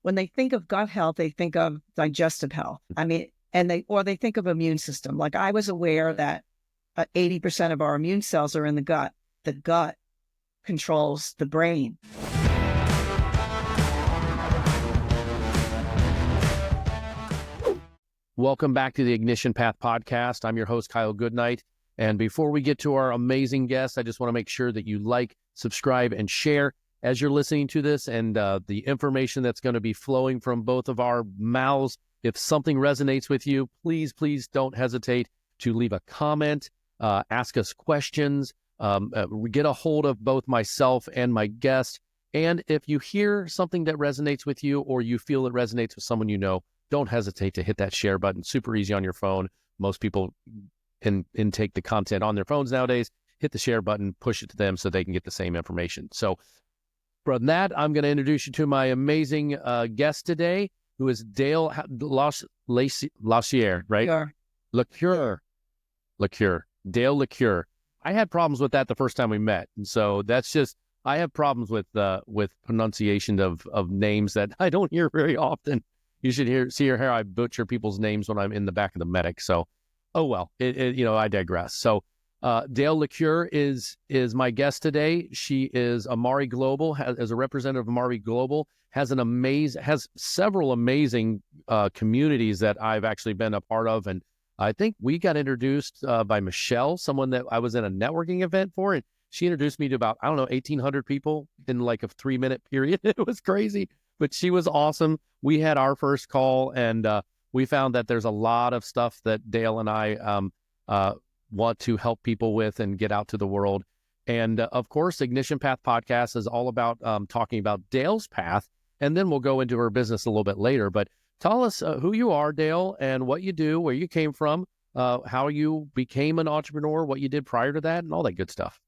when they think of gut health, they think of digestive health. I mean, they think of immune system. Like I was aware that 80% of our immune cells are in the gut. The gut controls the brain. Welcome back to the Ignition Path podcast. I'm your host, Kyle Goodknight. And before we get to our amazing guest, I just want to make sure that you like, subscribe, and share as you're listening to this, and the information that's going to be flowing from both of our mouths. If something resonates with you, please don't hesitate to leave a comment, ask us questions, get a hold of both myself and my guest. And if you hear something that resonates with you, or you feel it resonates with someone you know, don't hesitate to hit that share button. Super easy on your phone. Most people can intake the content on their phones nowadays. Hit the share button, push it to them so they can get the same information. So from that, I'm going to introduce you to my amazing guest today, who is Dale Lecure, right? Sure. Lecure. Dale Lecure. I had problems with that the first time we met. And so that's just, I have problems with pronunciation of names that I don't hear very often. You should see how I butcher people's names when I'm in the back of the medic. So, oh well, I digress. So, Dale Lecure is my guest today. She is Amari Global, as a representative of Amari Global, has several amazing communities that I've actually been a part of. And I think we got introduced by Michelle, someone that I was in a networking event for, and she introduced me to about, 1,800 people in like a 3-minute period. It was crazy, but she was awesome. We had our first call, and we found that there's a lot of stuff that Dale and I want to help people with and get out to the world. And of course, Ignition Path podcast is all about talking about Dale's path, and then we'll go into her business a little bit later. But tell us who you are, Dale, and what you do, where you came from, how you became an entrepreneur, what you did prior to that, and all that good stuff.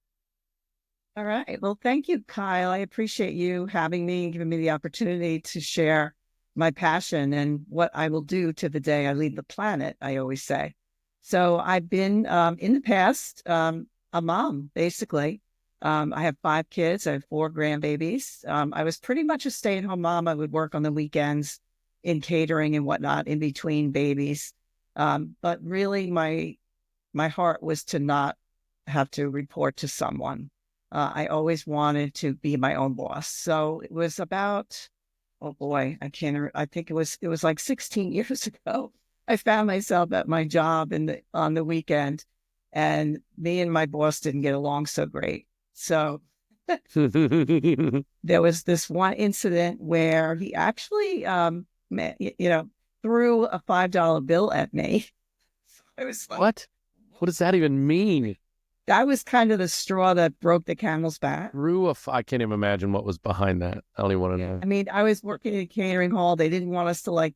All right. Well, thank you, Kyle. I appreciate you having me and giving me the opportunity to share my passion and what I will do to the day I leave the planet, I always say. So I've been, in the past, a mom, basically. I have 5 kids. I have 4 grandbabies. I was pretty much a stay-at-home mom. I would work on the weekends in catering and whatnot in between babies. But really, my heart was to not have to report to someone. I always wanted to be my own boss. So it was about, oh boy, I think it was like 16 years ago. I found myself at my job on the weekend, and me and my boss didn't get along so great. So there was this one incident where he actually, threw a $5 bill at me. I was like, what does that even mean? That was kind of the straw that broke the camel's back. I can't even imagine what was behind that. I don't even want to know. I mean, I was working in a catering hall. They didn't want us to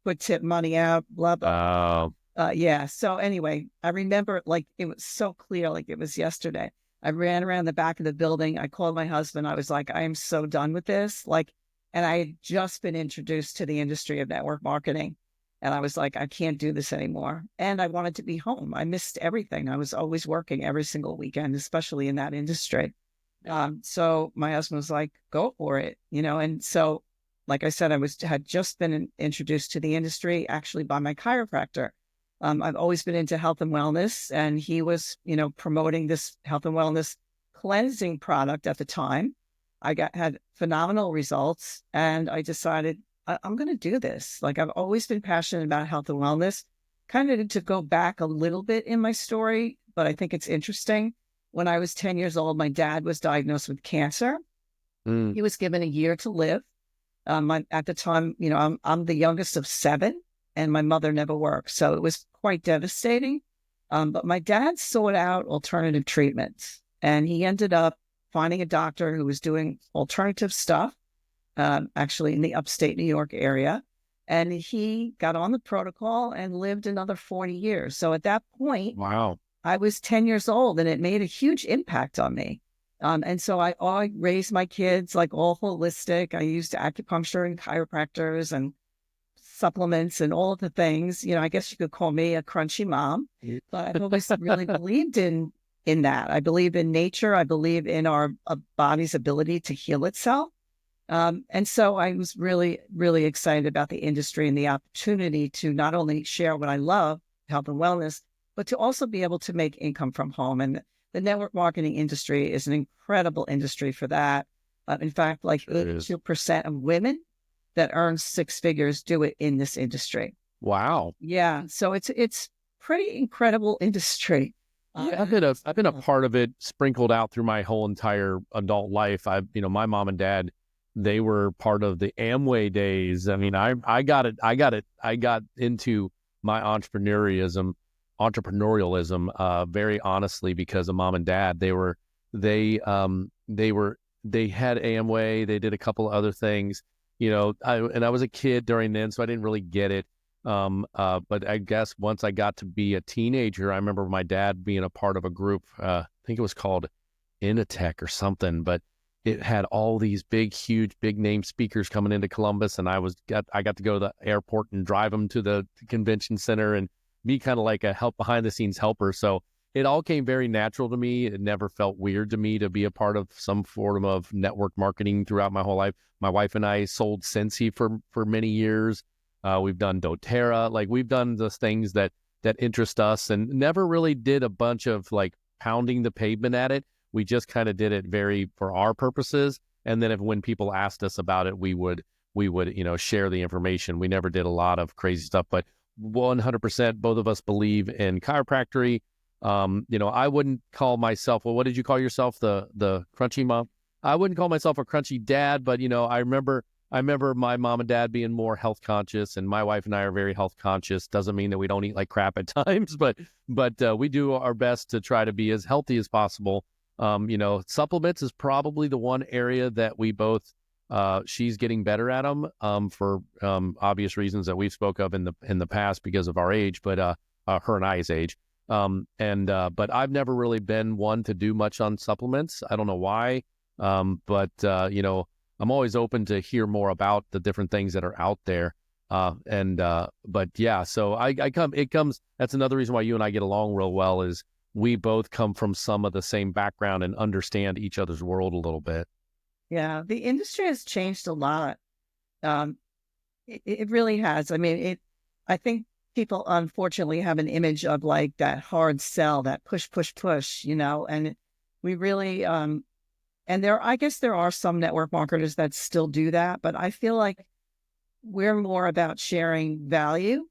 put tip money out, blah, blah. Yeah. So anyway, I remember it was so clear, like it was yesterday. I ran around the back of the building. I called my husband. I was like, I am so done with this. And I had just been introduced to the industry of network marketing. And I was like, I can't do this anymore. And I wanted to be home. I missed everything. I was always working every single weekend, especially in that industry. So my husband was like, go for it, And so, like I said, had just been introduced to the industry actually by my chiropractor. I've always been into health and wellness, and he was, promoting this health and wellness cleansing product at the time. I had phenomenal results, and I decided I'm going to do this. I've always been passionate about health and wellness. Kind of to go back a little bit in my story, but I think it's interesting. When I was 10 years old, my dad was diagnosed with cancer. He was given a year to live. At the time, I'm the youngest of 7, and my mother never worked. So it was quite devastating. But my dad sought out alternative treatments, and he ended up finding a doctor who was doing alternative stuff. Actually in the upstate New York area. And he got on the protocol and lived another 40 years. So at that point, wow, I was 10 years old, and it made a huge impact on me. And so I raised my kids all holistic. I used acupuncture and chiropractors and supplements and all of the things. I guess you could call me a crunchy mom, but I've always really believed in that. I believe in nature. I believe in our body's ability to heal itself. And so I was really, really excited about the industry and the opportunity to not only share what I love, health and wellness, but to also be able to make income from home. And the network marketing industry is an incredible industry for that. In fact, like 2% of women that earn six figures do it in this industry. Wow. Yeah. So it's pretty incredible industry. Yeah, I've been a part of it, sprinkled out through my whole entire adult life. My mom and dad, they were part of the Amway days. I mean, I got into my entrepreneurialism very honestly because of mom and dad. They had Amway. They did a couple of other things, I was a kid during then, so I didn't really get it. But I guess once I got to be a teenager, I remember my dad being a part of a group. I think it was called Initech or something, but it had all these huge, big name speakers coming into Columbus, and I got to go to the airport and drive them to the convention center and be kind of like a behind the scenes helper. So it all came very natural to me. It never felt weird to me to be a part of some form of network marketing throughout my whole life. My wife and I sold Scentsy for many years. We've done doTERRA, like we've done those things that interest us, and never really did a bunch of like pounding the pavement at it. We just kind of did it very for our purposes. And then when people asked us about it, we would, share the information. We never did a lot of crazy stuff, but 100%, both of us believe in chiropractic. I wouldn't call myself, well, what did you call yourself? The crunchy mom? I wouldn't call myself a crunchy dad, but I remember my mom and dad being more health conscious, and my wife and I are very health conscious. Doesn't mean that we don't eat like crap at times, but we do our best to try to be as healthy as possible. Supplements is probably the one area that we both, she's getting better at them, for obvious reasons that we've spoke of in the past because of our age, but her and I's age. But I've never really been one to do much on supplements. I don't know why. I'm always open to hear more about the different things that are out there. But yeah, so that's another reason why you and I get along real well, is we both come from some of the same background and understand each other's world a little bit. Yeah, the industry has changed a lot. It really has. I mean, I think people unfortunately have an image of like that hard sell, that push, and we really, I guess there are some network marketers that still do that, but I feel like we're more about sharing value,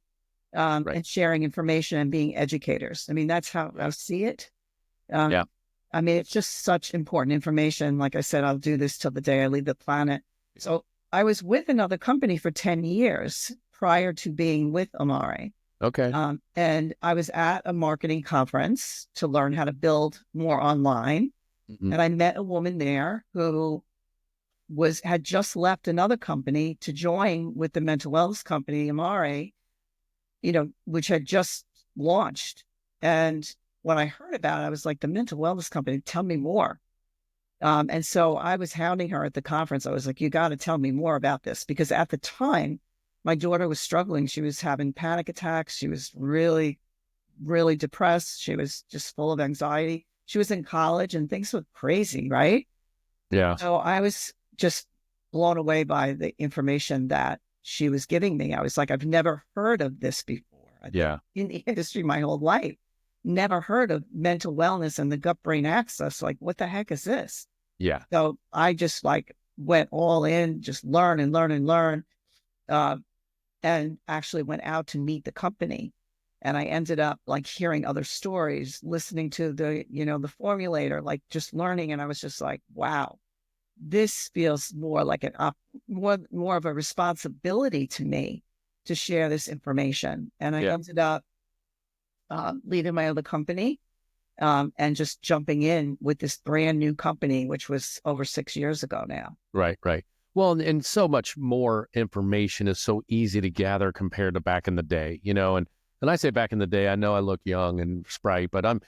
Right. and sharing information and being educators. I mean, that's how I see it. Yeah. I mean, it's just such important information. Like I said, I'll do this till the day I leave the planet. So I was with another company for 10 years prior to being with Amari. Okay. And I was at a marketing conference to learn how to build more online. Mm-hmm. And I met a woman there who had just left another company to join with the mental wellness company, Amari, which had just launched. And when I heard about it, I was like, the mental wellness company, tell me more. And so I was hounding her at the conference. I was like, you got to tell me more about this, because at the time, my daughter was struggling. She was having panic attacks. She was really, really depressed. She was just full of anxiety. She was in college and things were crazy, right? Yeah. So I was just blown away by the information that she was giving me. I was like, I've never heard of this before. Yeah. In the industry my whole life, never heard of mental wellness and the gut-brain axis. Like, what the heck is this? Yeah. So I just like went all in, just learn and learn and learn. And actually went out to meet the company. And I ended up like hearing other stories, listening to the formulator, like just learning. And I was just like, wow, this feels more like more of a responsibility to me to share this information. And I ended up leaving my other company, and just jumping in with this brand new company, which was over 6 years ago now. Right. Well, and so much more information is so easy to gather compared to back in the day, and I say back in the day, I know I look young and sprite, but I'm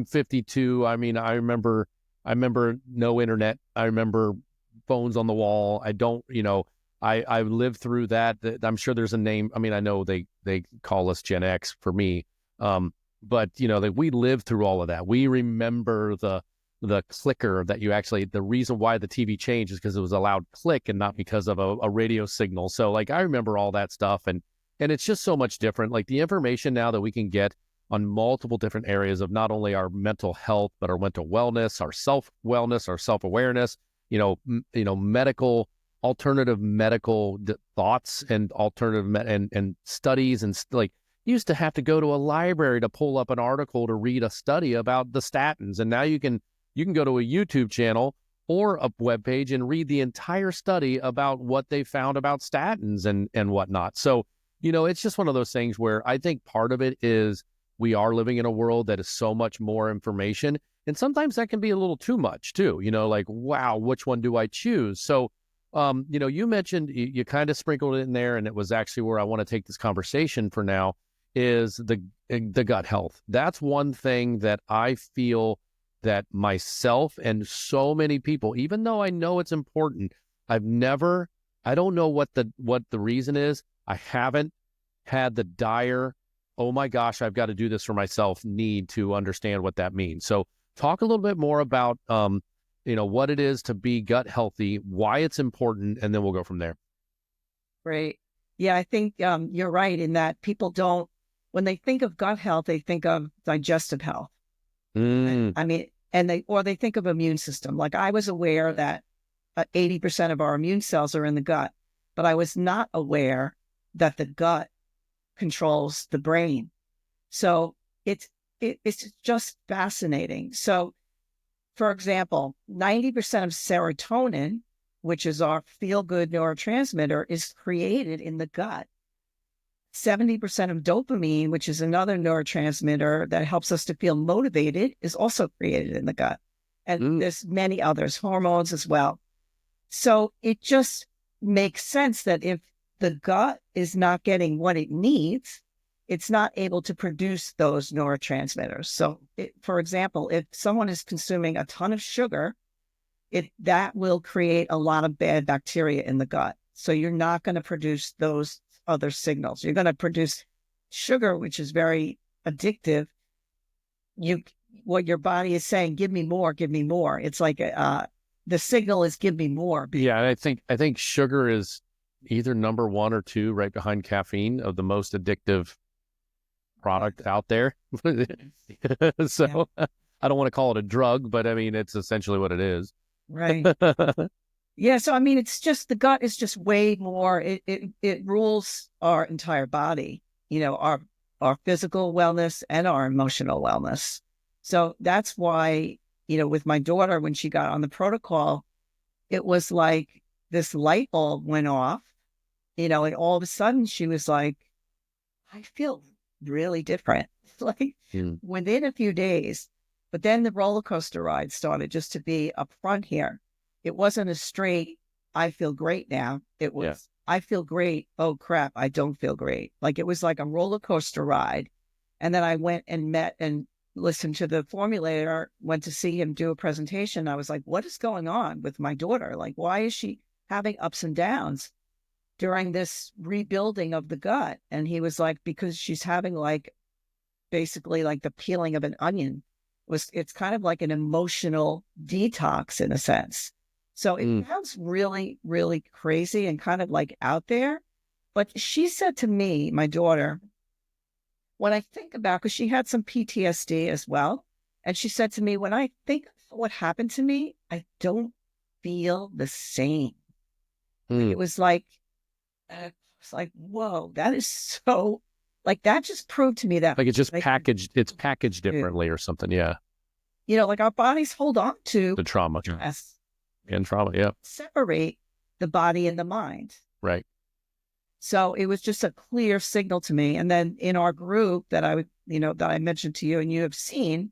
52. I mean, I remember no internet. I remember phones on the wall. I don't, I lived through that. I'm sure there's a name. I mean, I know they call us Gen X for me. But we lived through all of that. We remember the clicker that you actually, the reason why the TV changed is because it was a loud click and not because of a radio signal. So like, I remember all that stuff, and it's just so much different. Like the information now that we can get on multiple different areas of not only our mental health, but our mental wellness, our self-wellness, our self-awareness, medical, alternative medical thoughts and alternative and studies, and like, you used to have to go to a library to pull up an article to read a study about the statins. And now you can go to a YouTube channel or a webpage and read the entire study about what they found about statins and whatnot. So, it's just one of those things where I think part of it is we are living in a world that is so much more information. And sometimes that can be a little too much too, like, wow, which one do I choose? So, you mentioned, you kind of sprinkled it in there, and it was actually where I want to take this conversation for now, is the gut health. That's one thing that I feel that myself and so many people, even though I know it's important, I don't know what the reason is. I haven't had the dire, oh my gosh, I've got to do this for myself, need to understand what that means. So talk a little bit more about, what it is to be gut healthy, why it's important, and then we'll go from there. Great. Yeah, I think you're right in that people don't, when they think of gut health, they think of digestive health. I mean, they think of immune system. Like, I was aware that 80% of our immune cells are in the gut, but I was not aware that the gut controls the brain. So it's just fascinating. So, for example, 90% of serotonin, which is our feel-good neurotransmitter, is created in the gut. 70% of dopamine, which is another neurotransmitter that helps us to feel motivated, is also created in the gut. And there's many others, hormones as well. So it just makes sense that if the gut is not getting what it needs, it's not able to produce those neurotransmitters. So, for example, if someone is consuming a ton of sugar, that will create a lot of bad bacteria in the gut. So you're not going to produce those other signals. You're going to produce sugar, which is very addictive. What your body is saying, give me more, give me more. It's like the signal is give me more. Yeah, and I think sugar is either number 1 or 2, right behind caffeine, of the most addictive product out there. So yeah. I don't want to call it a drug, but I mean, it's essentially what it is. Right. Yeah. So, I mean, it's just, the gut is just way more, it rules our entire body, our physical wellness and our emotional wellness. So that's why, with my daughter, when she got on the protocol, it was like this light bulb went off, and all of a sudden she was like, I feel really different, like within a few days. But then the roller coaster ride started just to be up front here. It wasn't a straight, I feel great now. It was, I feel great. Oh crap, I don't feel great. Like, it was like a roller coaster ride. And then I went and met and listened to the formulator, went to see him do a presentation. I was like, what is going on with my daughter? Like, why is she having ups and downs during this rebuilding of the gut? And he was like, because she's having basically like the peeling of an onion. It's kind of like an emotional detox in a sense. So it sounds really, really crazy and kind of like out there. But she said to me, my daughter, when I think about, because she had some PTSD as well, and she said to me, when I think of what happened to me, I don't feel the same. It was like, whoa, that is so, like, that just proved to me that, like, it's just packaged, it's packaged differently or something. Yeah. Like, our bodies hold on to the trauma. Stress. And trauma. Yeah. Separate the body and the mind. Right. So it was just a clear signal to me. And then in our group that I mentioned to you and you have seen,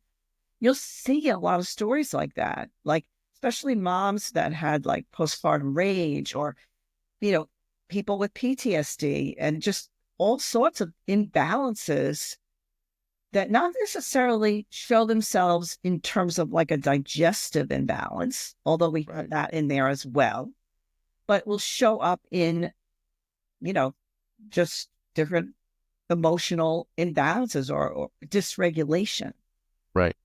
you'll see a lot of stories like that, like especially moms that had like postpartum rage, or, people with PTSD, and just all sorts of imbalances that not necessarily show themselves in terms of like a digestive imbalance, although we have that in there as well, but will show up in, just different emotional imbalances or dysregulation. Right.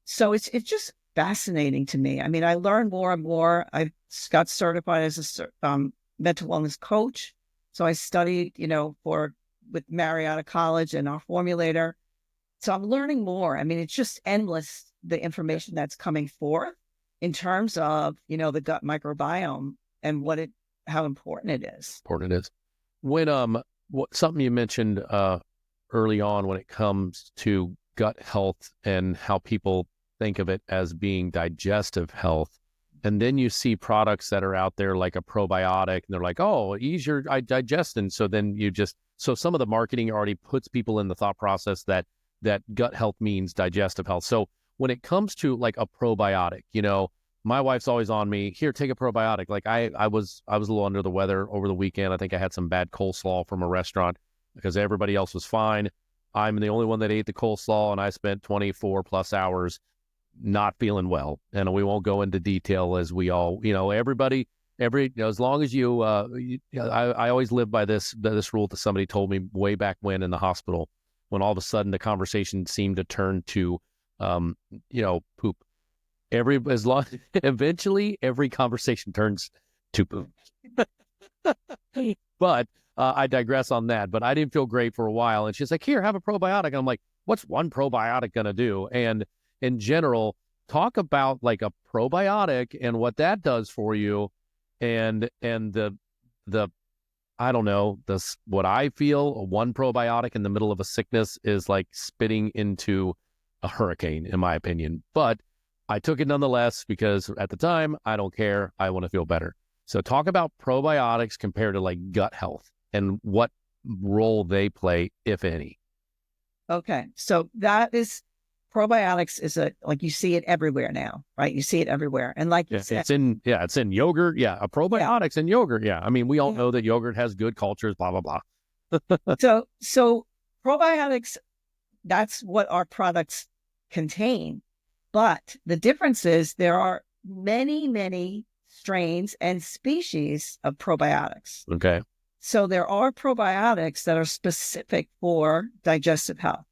So it's just fascinating to me. I mean, I learned more and more. I got certified as a mental wellness coach. So I studied, with Marietta College and our formulator. So I'm learning more. I mean, it's just endless, the information that's coming forth in terms of, the gut microbiome and how important it is. When something you mentioned early on when it comes to gut health and how people think of it as being digestive health, and then you see products that are out there like a probiotic, and they're like, oh, ease your digestion. So then so some of the marketing already puts people in the thought process that gut health means digestive health. So when it comes to like a probiotic, my wife's always on me, here, take a probiotic. Like I was a little under the weather over the weekend. I think I had some bad coleslaw from a restaurant because everybody else was fine. I'm the only one that ate the coleslaw, and I spent 24 plus hours not feeling well. And we won't go into detail, as we all, as long as I always live by this rule that somebody told me way back when in the hospital, when all of a sudden the conversation seemed to turn to, poop. Eventually every conversation turns to poop. But I digress on that. But I didn't feel great for a while. And she's like, here, have a probiotic. And I'm like, what's one probiotic going to do? And in general, talk about like a probiotic and what that does for you. And the I don't know, what I feel, one probiotic in the middle of a sickness is like spitting into a hurricane, in my opinion. But I took it nonetheless because at the time, I don't care. I want to feel better. So talk about probiotics compared to like gut health and what role they play, if any. Okay. So probiotics is like you see it everywhere now, right? You see it everywhere. And like you said, it's in yogurt. Yeah. A probiotics in yogurt. Yeah. I mean, we all know that yogurt has good cultures, blah, blah, blah. So probiotics, that's what our products contain. But the difference is there are many, many strains and species of probiotics. Okay. So there are probiotics that are specific for digestive health.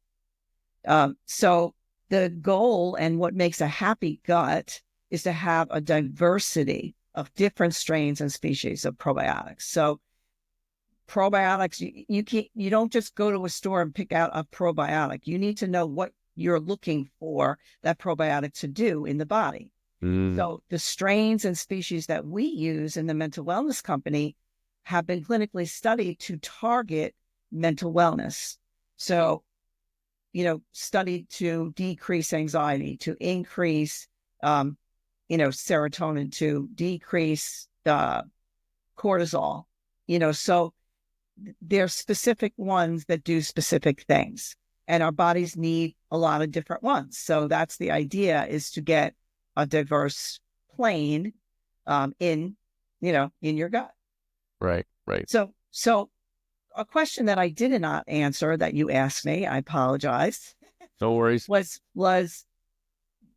So the goal and what makes a happy gut is to have a diversity of different strains and species of probiotics. So probiotics, you don't just go to a store and pick out a probiotic. You need to know what you're looking for that probiotic to do in the body. So the strains and species that we use in the mental wellness company have been clinically studied to target mental wellness. So, studied to decrease anxiety, to increase, serotonin, to decrease cortisol, so there's specific ones that do specific things. And our bodies need a lot of different ones. So that's the idea, is to get a diverse plane in your gut. Right. So a question that I did not answer that you asked me, I apologize. No worries. Was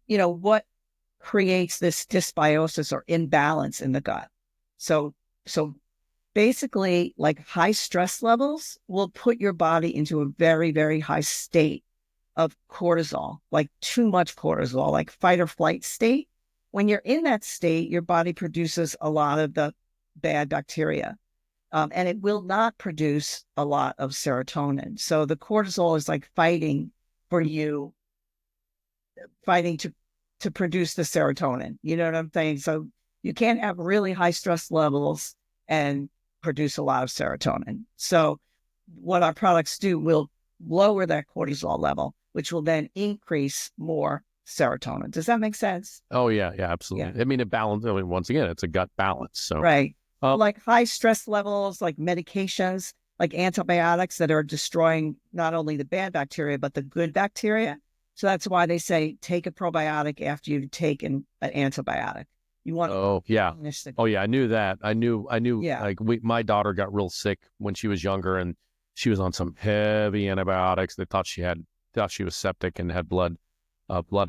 what creates this dysbiosis or imbalance in the gut? So basically, like high stress levels will put your body into a very, very high state of cortisol, like too much cortisol, like fight or flight state. When you're in that state, your body produces a lot of the bad bacteria, and it will not produce a lot of serotonin. So the cortisol is like fighting to produce the serotonin. You know what I'm saying? So you can't have really high stress levels and produce a lot of serotonin. So what our products do will lower that cortisol level, which will then increase more serotonin. Does that make sense? Oh, yeah, absolutely. Yeah. I mean, once again, it's a gut balance. So right. Like high stress levels, like medications, like antibiotics that are destroying not only the bad bacteria, but the good bacteria. So that's why they say take a probiotic after you've taken an antibiotic. You want I knew that. I knew. Yeah. Like my daughter got real sick when she was younger, and she was on some heavy antibiotics. They thought she was septic and had blood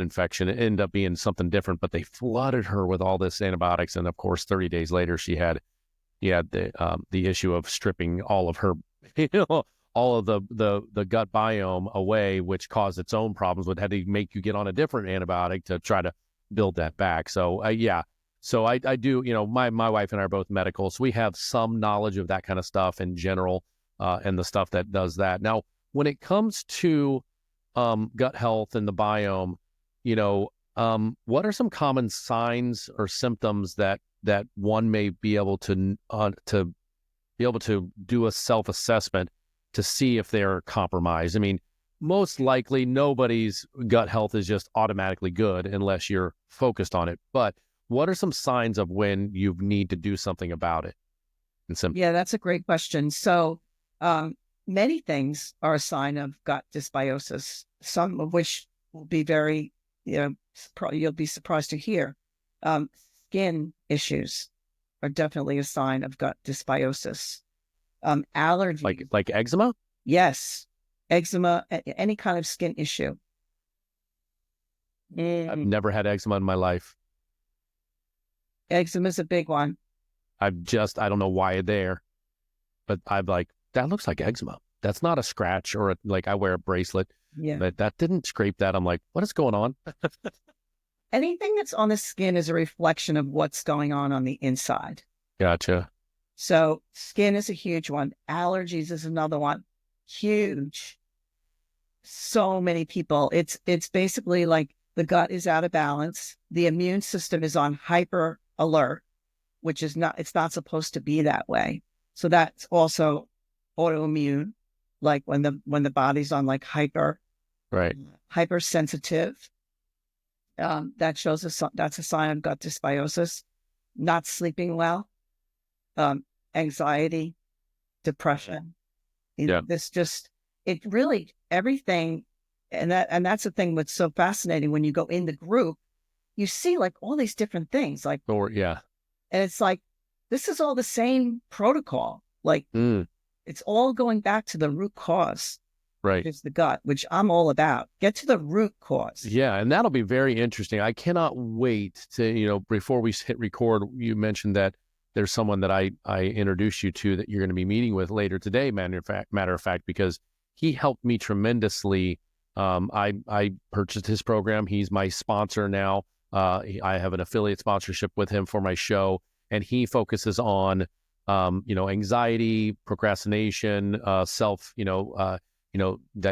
infection. It ended up being something different, but they flooded her with all this antibiotics, and of course, 30 days later, she had the issue of stripping all of her, all of the gut biome away, which caused its own problems. Would had to make you get on a different antibiotic to try to build that back. So yeah. So I do, my wife and I are both medical, so we have some knowledge of that kind of stuff in general, and the stuff that does that. Now, when it comes to gut health and the biome, what are some common signs or symptoms that one may be able to do a self-assessment to see if they're compromised? I mean, most likely nobody's gut health is just automatically good unless you're focused on it. But what are some signs of when you need to do something about it? Yeah, that's a great question. So many things are a sign of gut dysbiosis, some of which will be very, you'll be surprised to hear. Skin issues are definitely a sign of gut dysbiosis. Allergies. Like eczema? Yes. Eczema, any kind of skin issue. I've never had eczema in my life. Eczema is a big one. I don't know why there, but I'm like, that looks like eczema. That's not a scratch or I wear a bracelet. Yeah. But that didn't scrape that. I'm like, what is going on? Anything that's on the skin is a reflection of what's going on the inside. Gotcha. So skin is a huge one. Allergies is another one. Huge. So many people. It's basically like the gut is out of balance. The immune system is on hyper alert, which is it's not supposed to be that way. So that's also autoimmune, like when the body's on like hypersensitive. That shows us that's a sign of gut dysbiosis. Not sleeping well, anxiety, depression. It really everything, and that's the thing that's so fascinating when you go in the group, you see like all these different things, and it's like this is all the same protocol. Like it's all going back to the root cause. Right. It's the gut, which I'm all about. Get to the root cause. Yeah. And that'll be very interesting. I cannot wait to, before we hit record, you mentioned that there's someone that I introduced you to that you're going to be meeting with later today, matter of fact, because he helped me tremendously. I purchased his program. He's my sponsor now. I have an affiliate sponsorship with him for my show, and he focuses on, anxiety, procrastination, self, that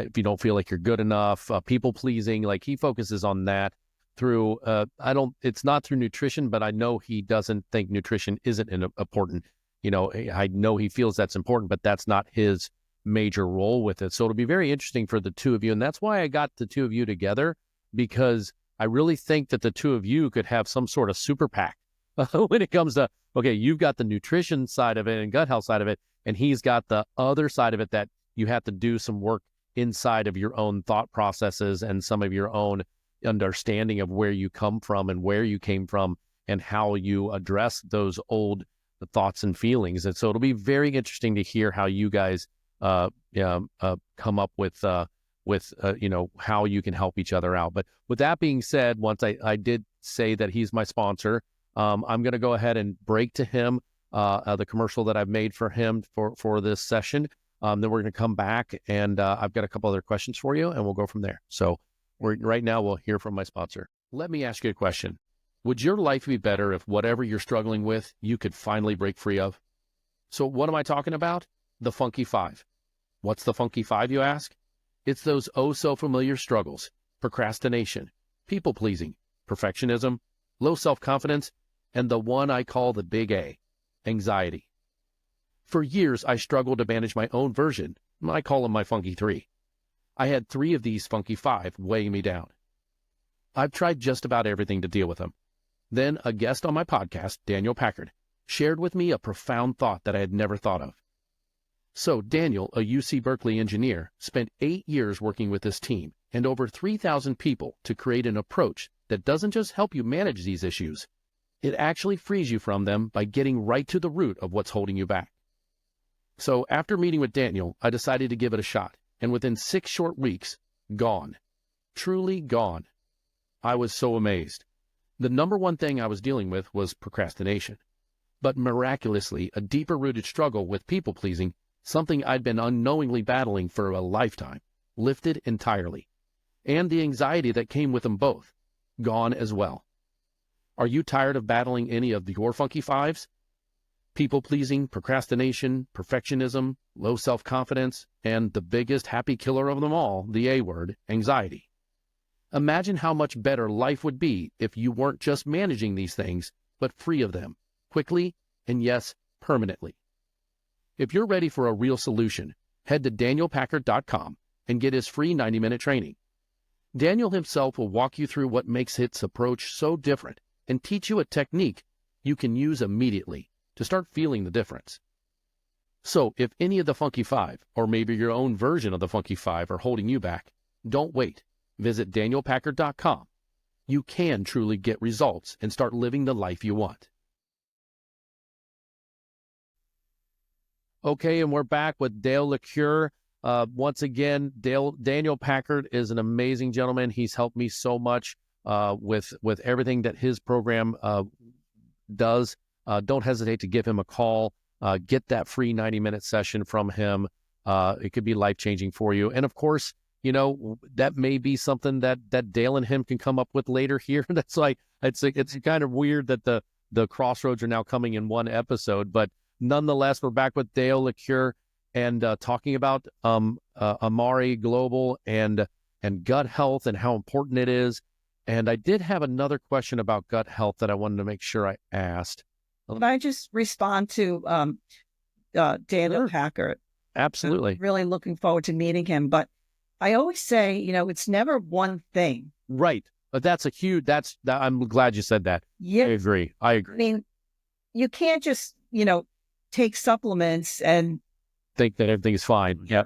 if you don't feel like you're good enough, people pleasing, like he focuses on that through, it's not through nutrition, but I know he doesn't think nutrition isn't important. I know he feels that's important, but that's not his major role with it. So it'll be very interesting for the two of you. And that's why I got the two of you together, because I really think that the two of you could have some sort of super PAC when it comes to, okay, you've got the nutrition side of it and gut health side of it, and he's got the other side of it that you have to do some work inside of your own thought processes and some of your own understanding of where you come from and where you came from and how you address those old thoughts and feelings. And so it'll be very interesting to hear how you guys come up with how you can help each other out. But with that being said, once I did say that he's my sponsor, I'm going to go ahead and break to him the commercial that I've made for him for this session. Then we're going to come back, and I've got a couple other questions for you, and we'll go from there. So right now we'll hear from my sponsor. Let me ask you a question. Would your life be better if whatever you're struggling with, you could finally break free of? So what am I talking about? The Funky Five. What's the Funky Five, you ask? It's those oh-so-familiar struggles: procrastination, people-pleasing, perfectionism, low self-confidence, and the one I call the big A, anxiety. For years, I struggled to manage my own version. I call them my Funky Three. I had 3 of these Funky Five weighing me down. I've tried just about everything to deal with them. Then a guest on my podcast, Daniel Packard, shared with me a profound thought that I had never thought of. So Daniel, a UC Berkeley engineer, spent 8 years working with this team and over 3,000 people to create an approach that doesn't just help you manage these issues. It actually frees you from them by getting right to the root of what's holding you back. So after meeting with Daniel, I decided to give it a shot, and within 6 short weeks, gone. Truly gone. I was so amazed. The number one thing I was dealing with was procrastination. But miraculously, a deeper-rooted struggle with people-pleasing, something I'd been unknowingly battling for a lifetime, lifted entirely. And the anxiety that came with them both, gone as well. Are you tired of battling any of your funky fives? People-pleasing, procrastination, perfectionism, low self-confidence, and the biggest happy killer of them all, the A word, anxiety. Imagine how much better life would be if you weren't just managing these things, but free of them, quickly, and yes, permanently. If you're ready for a real solution, head to danielpackard.com and get his free 90-minute training. Daniel himself will walk you through what makes his approach so different and teach you a technique you can use immediately to start feeling the difference. So if any of the Funky Five, or maybe your own version of the Funky Five, are holding you back, don't wait. Visit danielpackard.com. You can truly get results and start living the life you want. Okay, and we're back with Dale Lecure. Once again, Daniel Packard is an amazing gentleman. He's helped me so much with everything that his program does. Don't hesitate to give him a call. Get that free 90-minute session from him. It could be life-changing for you. And of course, you know, that may be something that Dale and him can come up with later here. That's like, it's kind of weird that the crossroads are now coming in one episode, but nonetheless, we're back with Dale Lecure and talking about Amari Global and gut health and how important it is. And I did have another question about gut health that I wanted to make sure I asked. Can I just respond to Dale Packard? Absolutely. I'm really looking forward to meeting him. But I always say, you know, it's never one thing. Right. But I'm glad you said that. Yeah. I agree. I mean, you can't just, you know, take supplements and think that everything's fine. Yeah.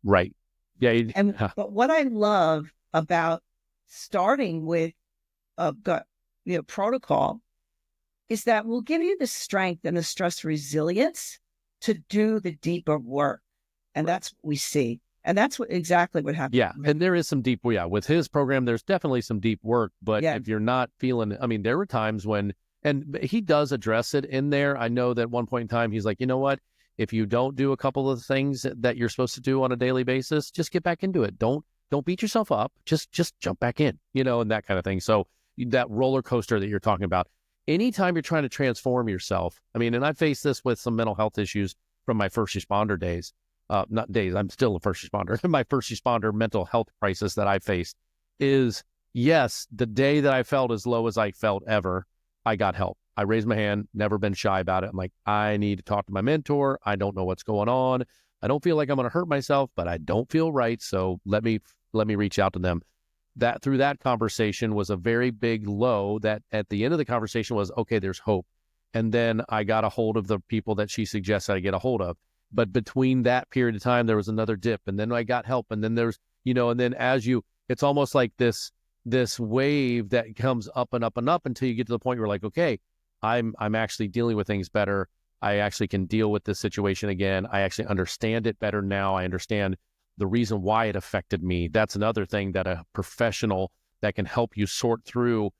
Right. Yeah. But what I love about starting with a gut, you know, protocol is that we'll give you the strength and the stress resilience to do the deeper work. And that's what we see. And that's exactly what happened. Yeah. And there is some deep, with his program, there's definitely some deep work, but if you're not feeling, I mean, there were times when, and he does address it in there. I know that at one point in time, he's like, you know what, if you don't do a couple of things that you're supposed to do on a daily basis, just get back into it. Don't beat yourself up. Just jump back in, you know, and that kind of thing. So that roller coaster that you're talking about, anytime you're trying to transform yourself, I mean, and I faced this with some mental health issues from my first responder days. Not days, I'm still a first responder. My first responder mental health crisis that I faced is, yes, the day that I felt as low as I felt ever, I got help. I raised my hand, never been shy about it. I'm like, I need to talk to my mentor. I don't know what's going on. I don't feel like I'm going to hurt myself, but I don't feel right. So let me reach out to them. That through that conversation was a very big low that at the end of the conversation was, okay, there's hope. And then I got a hold of the people that she suggested I get a hold of. But between that period of time, there was another dip, and then I got help. And then there's, you know, and then it's almost like this wave that comes up and up and up until you get to the point where you're like, okay, I'm actually dealing with things better. I actually can deal with this situation again. I actually understand it better now. I understand the reason why it affected me. That's another thing that a professional that can help you sort through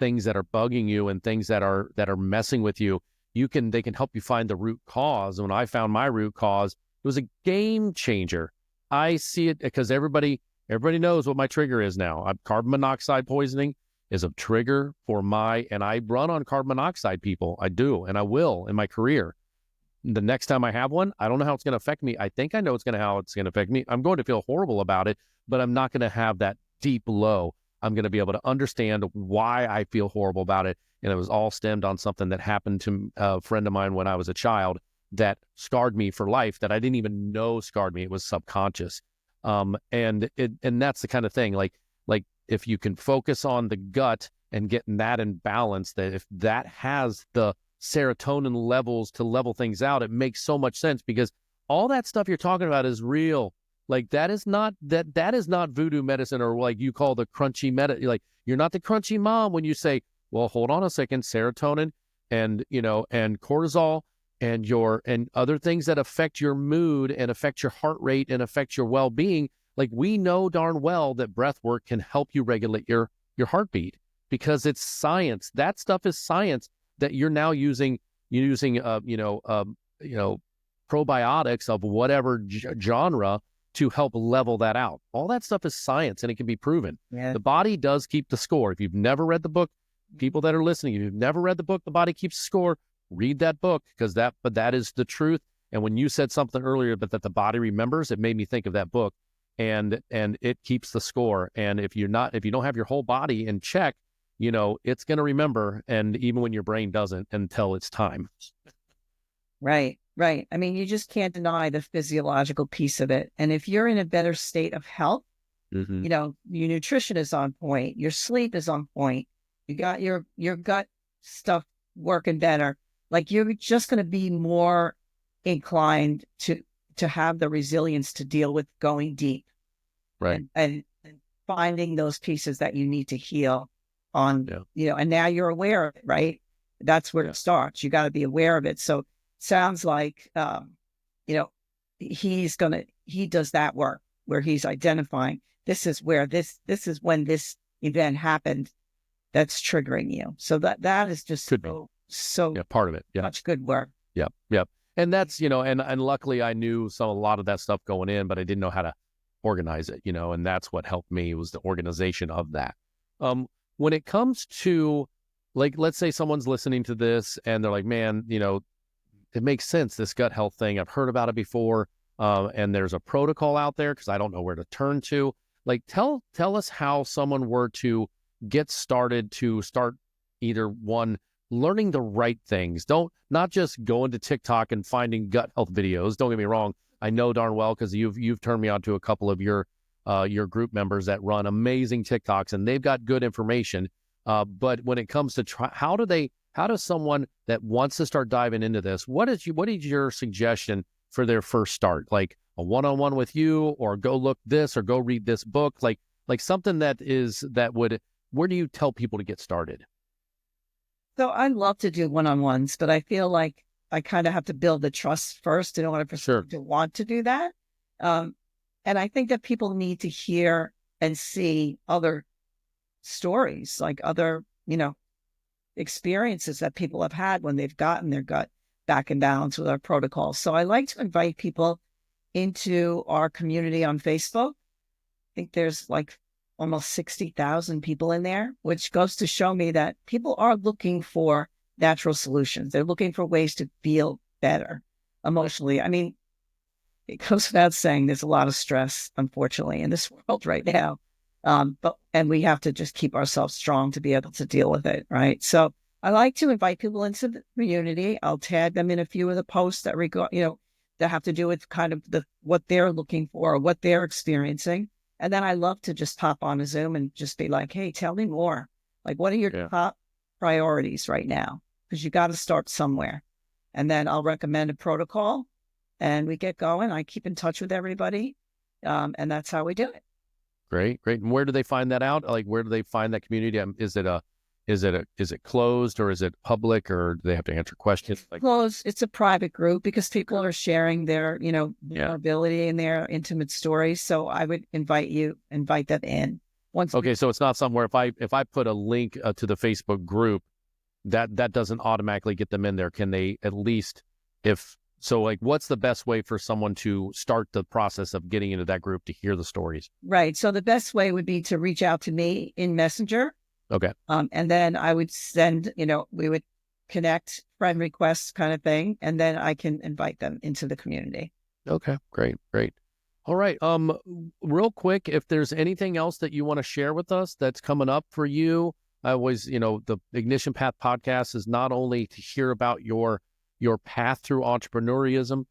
things that are bugging you and things that are messing with you. They can help you find the root cause. And when I found my root cause, it was a game changer. I see it because everybody knows what my trigger is now. Carbon monoxide poisoning is a trigger for and I run on carbon monoxide, people. I do, and I will in my career. The next time I have one, I don't know how it's going to affect me. I think I know how it's going to affect me. I'm going to feel horrible about it, but I'm not going to have that deep low. I'm going to be able to understand why I feel horrible about it. And it was all stemmed on something that happened to a friend of mine when I was a child that scarred me for life, that I didn't even know scarred me. It was subconscious. And that's the kind of thing, like if you can focus on the gut and getting that in balance, that if that has the serotonin levels to level things out, it makes so much sense, because all that stuff you're talking about is real. Like that is not voodoo medicine, or like you call the crunchy medicine. Like you're not the crunchy mom when you say, well, hold on a second, serotonin and cortisol and other things that affect your mood and affect your heart rate and affect your well-being. Like we know darn well that breath work can help you regulate your heartbeat, because it's science. That stuff is science that you're now using probiotics of whatever genre to help level that out. All that stuff is science, and it can be proven. Yeah. The body does keep the score. If you've never read the book, people that are listening, if you've never read the book, The Body Keeps Score, read that book, because that is the truth. And when you said something earlier, but that the body remembers, it made me think of that book, and it keeps the score. And if you don't have your whole body in check, it's going to remember. And even when your brain doesn't, until it's time. Right. Right. I mean, you just can't deny the physiological piece of it. And if you're in a better state of health, your nutrition is on point, your sleep is on point, you got your gut stuff working better, like you're just going to be more inclined to have the resilience to deal with going deep, right? And finding those pieces that you need to heal on, and now you're aware of it, right? That's where it starts. You got to be aware of it. So sounds like, he does that work where he's identifying, this is where this is when this event happened that's triggering you. So that is just so part of it. Yeah. Much good work. Yep. Yep. And that's, and luckily I knew a lot of that stuff going in, but I didn't know how to organize it, and that's what helped me, was the organization of that. When it comes to, like, let's say someone's listening to this and they're like, man, it makes sense, this gut health thing. I've heard about it before. And there's a protocol out there because I don't know where to turn to. Like, tell us how someone were to get started, to start either one, learning the right things. Not just going to TikTok and finding gut health videos. Don't get me wrong. I know darn well, because you've turned me on to a couple of your group members that run amazing TikToks, and they've got good information. But when it comes to how does someone that wants to start diving into this, what is your suggestion for their first start? Like a one-on-one with you, or go look this, or go read this book, like something where do you tell people to get started? So I love to do one-on-ones, but I feel like I kind of have to build the trust first in order for someone to want to do that. And I think that people need to hear and see other stories, like other, experiences that people have had when they've gotten their gut back in balance with our protocols. So I like to invite people into our community on Facebook. I think there's like almost 60,000 people in there, which goes to show me that people are looking for natural solutions. They're looking for ways to feel better emotionally. I mean, it goes without saying, there's a lot of stress, unfortunately, in this world right now. And we have to just keep ourselves strong to be able to deal with it, right? So I like to invite people into the community. I'll tag them in a few of the posts that that have to do with kind of what they're looking for or what they're experiencing. And then I love to just hop on a Zoom and just be like, hey, tell me more. Like, what are your top priorities right now? Because you got to start somewhere. And then I'll recommend a protocol and we get going. I keep in touch with everybody. And that's how we do it. Great. And where do they find that out? Like, where do they find that community? Is it closed, or is it public, or do they have to answer questions? It's closed. It's a private group because people are sharing their, vulnerability and their intimate stories. So I would invite them in. So it's not somewhere, if I put a link to the Facebook group, that doesn't automatically get them in there. Can they at least, what's the best way for someone to start the process of getting into that group to hear the stories? Right. So the best way would be to reach out to me in Messenger. Okay. And then I would send, we would connect, friend requests kind of thing. And then I can invite them into the community. Okay. Great. All right. Real quick, if there's anything else that you want to share with us that's coming up for you, I always, the Ignition Path podcast is not only to hear about your path through entrepreneurialism,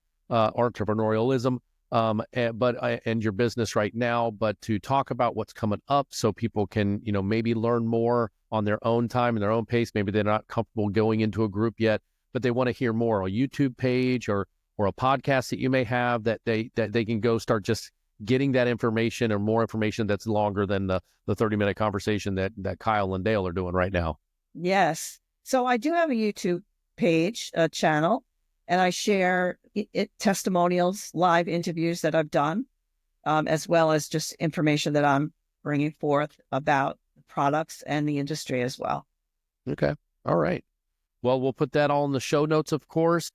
and your business right now, but to talk about what's coming up so people can, maybe learn more on their own time and their own pace. Maybe they're not comfortable going into a group yet, but they want to hear more. A YouTube page or a podcast that you may have that they can go start just getting that information, or more information that's longer than the 30-minute conversation that Kyle and Dale are doing right now. Yes. So I do have a YouTube page, a channel, and I share testimonials, live interviews that I've done, as well as just information that I'm bringing forth about the products and the industry as well. Okay. All right. Well, we'll put that all in the show notes, of course.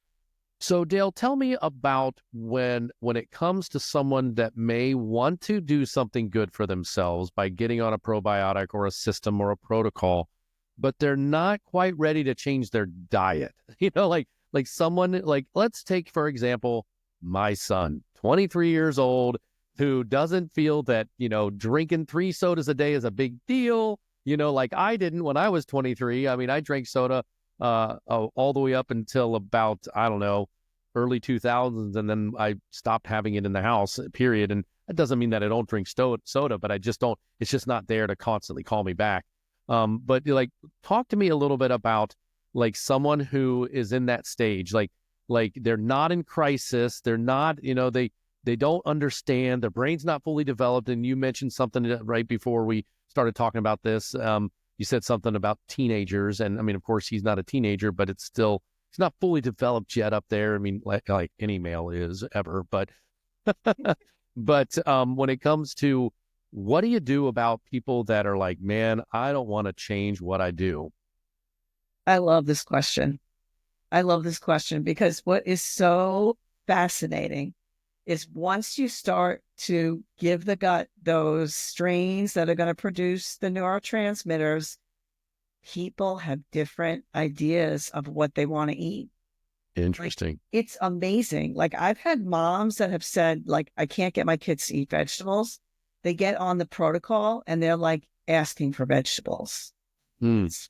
So Dale, tell me about when it comes to someone that may want to do something good for themselves by getting on a probiotic or a system or a protocol, but they're not quite ready to change their diet. Like someone, like, let's take, for example, my son, 23 years old, who doesn't feel that, drinking 3 sodas a day is a big deal. Like I didn't when I was 23. I mean, I drank soda all the way up until about, I don't know, early 2000s. And then I stopped having it in the house, period. And that doesn't mean that I don't drink soda, but I just don't, it's just not there to constantly call me back. But like, talk to me a little bit about like someone who is in that stage, like they're not in crisis. They're not, they don't understand, their brain's not fully developed. And you mentioned something right before we started talking about this. You said something about teenagers. And I mean, of course, he's not a teenager, but it's still, he's not fully developed yet up there. I mean, like any male is ever, but, but when it comes to what do you do about people that are like, man, I don't want to change what I do? I love this question. I love this question because what is so fascinating is once you start to give the gut those strains that are going to produce the neurotransmitters, people have different ideas of what they want to eat. Interesting. Like, it's amazing. Like I've had moms that have said, like, I can't get my kids to eat vegetables. They get on the protocol and they're like asking for vegetables. It's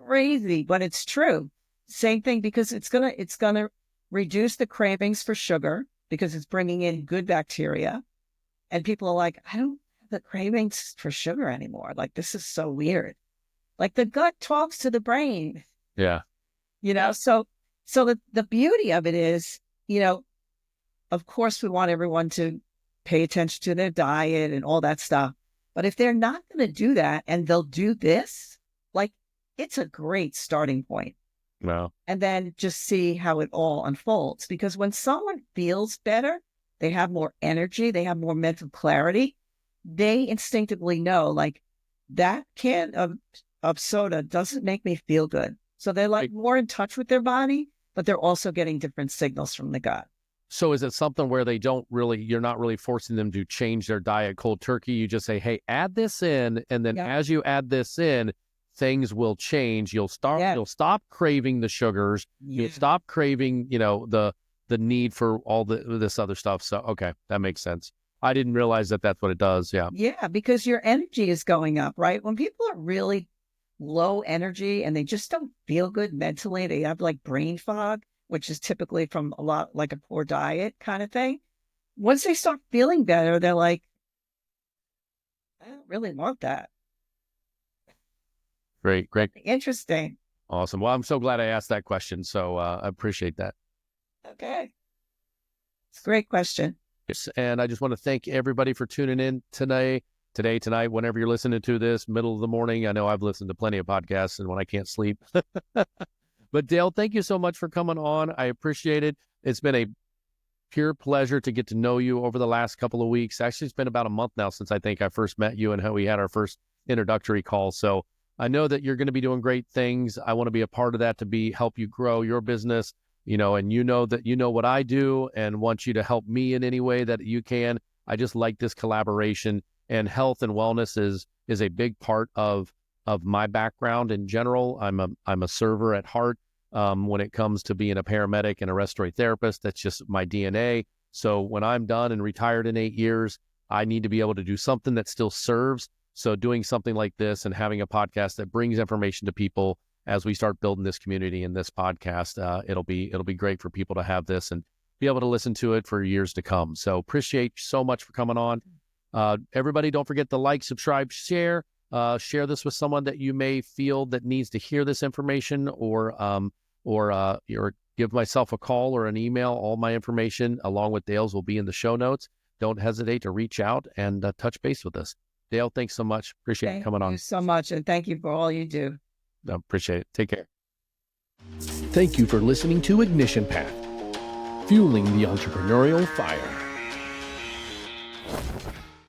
crazy, but it's true. Same thing, because it's gonna reduce the cravings for sugar because it's bringing in good bacteria. And people are like, I don't have the cravings for sugar anymore. Like, this is so weird. Like the gut talks to the brain. Yeah. So the beauty of it is, of course we want everyone to pay attention to their diet and all that stuff. But if they're not going to do that and they'll do this, like, it's a great starting point. Wow. And then just see how it all unfolds. Because when someone feels better, they have more energy, they have more mental clarity, they instinctively know, like, that can of soda doesn't make me feel good. So they're like more in touch with their body, but they're also getting different signals from the gut. So is it something where you're not really forcing them to change their diet cold turkey? You just say, hey, add this in. And then as you add this in, things will change. You'll stop craving the sugars. You'll stop craving, the need for all this other stuff. So, okay, that makes sense. I didn't realize that that's what it does. Yeah. Yeah, because your energy is going up, right? When people are really low energy and they just don't feel good mentally, they have like brain fog, which is typically from a lot like a poor diet kind of thing. Once they start feeling better, they're like, I don't really want that. Great. Interesting. Awesome. Well, I'm so glad I asked that question. So I appreciate that. Okay. It's a great question. Yes. And I just want to thank everybody for tuning in tonight, whenever you're listening to this, middle of the morning. I know I've listened to plenty of podcasts and when I can't sleep. But Dale, thank you so much for coming on. I appreciate it. It's been a pure pleasure to get to know you over the last couple of weeks. Actually, it's been about a month now since I think I first met you and how we had our first introductory call. So I know that you're going to be doing great things. I want to be a part of that to help you grow your business, and that you know what I do and want you to help me in any way that you can. I just like this collaboration, and health and wellness is a big part of my background in general. I'm a server at heart. When it comes to being a paramedic and a respiratory therapist, that's just my DNA. So when I'm done and retired in 8 years, I need to be able to do something that still serves. So doing something like this and having a podcast that brings information to people as we start building this community and this podcast, it'll be great for people to have this and be able to listen to it for years to come. So appreciate you so much for coming on. Everybody, don't forget to like, subscribe, share. Share this with someone that you may feel that needs to hear this information, or give myself a call or an email. All my information, along with Dale's, will be in the show notes. Don't hesitate to reach out and touch base with us. Dale, thanks so much. Appreciate you coming on. Thank you so much, and thank you for all you do. I appreciate it. Take care. Thank you for listening to Ignition Path, fueling the entrepreneurial fire.